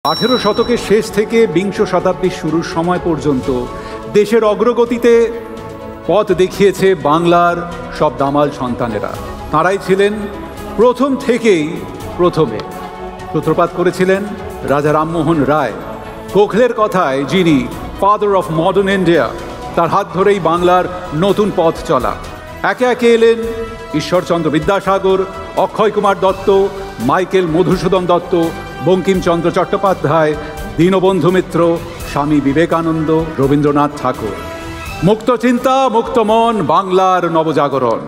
18 শতকের শেষ থেকে বিংশ শতাব্দীর শুরুর সময় পর্যন্ত দেশের অগ্রগতিতে পথ দেখিয়েছে বাংলার সব দামাল সন্তানেরা। তাঁরাই ছিলেন প্রথম থেকেই প্রথমে। সূত্রপাত করেছিলেন রাজা রামমোহন রায়। গোখলের কথায় যিনি ফাদার অফ মডার্ন ইন্ডিয়া, তার হাত ধরেই বাংলার নতুন পথ চলা। একে একে এলেন ঈশ্বরচন্দ্র বিদ্যাসাগর, অক্ষয় কুমার দত্ত, মাইকেল মধুসূদন দত্ত, বঙ্কিমচন্দ্র চট্টোপাধ্যায়, দীনবন্ধু মিত্র, স্বামী বিবেকানন্দ, রবীন্দ্রনাথ ঠাকুর। মুক্ত চিন্তা, মুক্ত মন, বাংলার নবজাগরণ।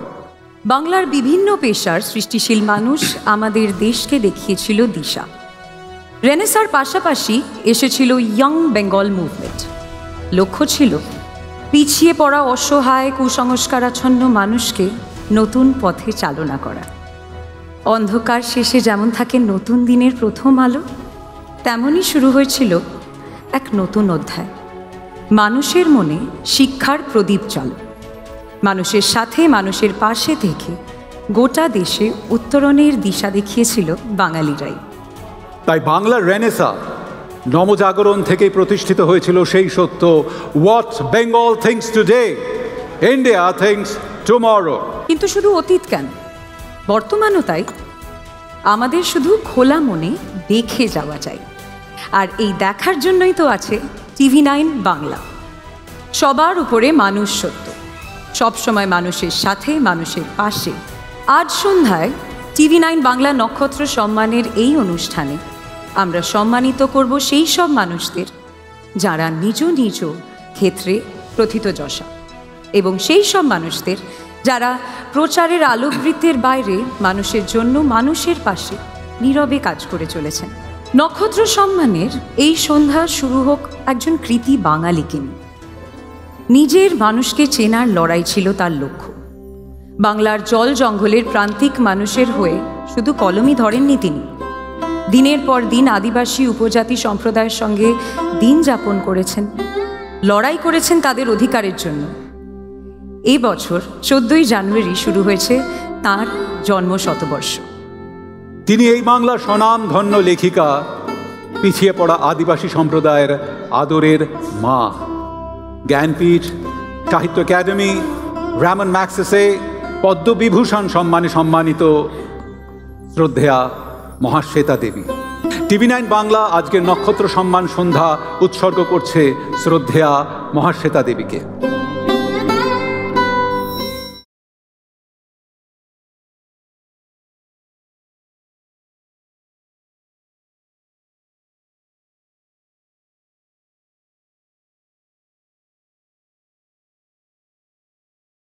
বাংলার বিভিন্ন পেশার সৃষ্টিশীল মানুষ আমাদের দেশকে দেখিয়েছিল দিশা। রেনেসার পাশাপাশি এসেছিল ইয়ং বেঙ্গল মুভমেন্ট। লক্ষ্য ছিল পিছিয়ে পড়া অসহায় কুসংস্কারাচ্ছন্ন মানুষকে নতুন পথে চালনা করা। অন্ধকার শেষে যেমন থাকে নতুন দিনের প্রথম আলো, তেমনই শুরু হয়েছিল এক নতুন অধ্যায়। মানুষের মনে শিক্ষার প্রদীপ জ্বাল। মানুষের সাথে মানুষের পাশে থেকে গোটা দেশে উত্তরণের দিশা দেখিয়েছিল বাঙালিরাই। তাই বাংলার রেনেসা নবজাগরণ থেকেই প্রতিষ্ঠিত হয়েছিল সেই সত্য, what Bengal things today, India things tomorrow. কিন্তু শুধু অতীত কেন, বর্তমানও তাই। আমাদের শুধু খোলা মনে দেখে যাওয়া যায়, আর এই দেখার জন্যই তো আছে TV9 বাংলা। সবার উপরে মানুষ সত্য, সবসময় মানুষের সাথে মানুষের পাশে। আজ সন্ধ্যায় TV9 বাংলা নক্ষত্র সম্মানের এই অনুষ্ঠানে আমরা সম্মানিত করব সেই সব মানুষদের যারা নিজ নিজ ক্ষেত্রে প্রথিতযশা, এবং সেই সব মানুষদের যারা প্রচারের আলোকবৃত্তের বাইরে মানুষের জন্য মানুষের পাশে নীরবে কাজ করে চলেছেন। নক্ষত্র সম্মানের এই সন্ধ্যা শুরু হোক একজন কৃতি বাঙালিকে নিয়ে। নিজের মানুষকে চেনার লড়াই ছিল তার লক্ষ্য। বাংলার জল জঙ্গলের প্রান্তিক মানুষের হয়ে শুধু কলমই ধরেননি তিনি, দিনের পর দিন আদিবাসী উপজাতি সম্প্রদায়ের সঙ্গে দিন যাপন করেছেন, লড়াই করেছেন তাদের অধিকারের জন্য। এই বছর 14ই জানুয়ারি শুরু হয়েছে তাঁর জন্মশতবর্ষ। তিনি এই বাংলার স্বনামধন্য লেখিকা, পিছিয়ে পড়া আদিবাসী সম্প্রদায়ের আদরের মা। জ্ঞানপীঠ, সাহিত্য একাডেমি, রামন ম্যাগসেসে পদ্মবিভূষণ সম্মানে সম্মানিত শ্রদ্ধেয়া মহাশ্বেতা দেবী। TV9 বাংলা আজকের নক্ষত্র সম্মান সন্ধ্যা উৎসর্গ করছে শ্রদ্ধেয়া মহাশ্বেতা দেবীকে।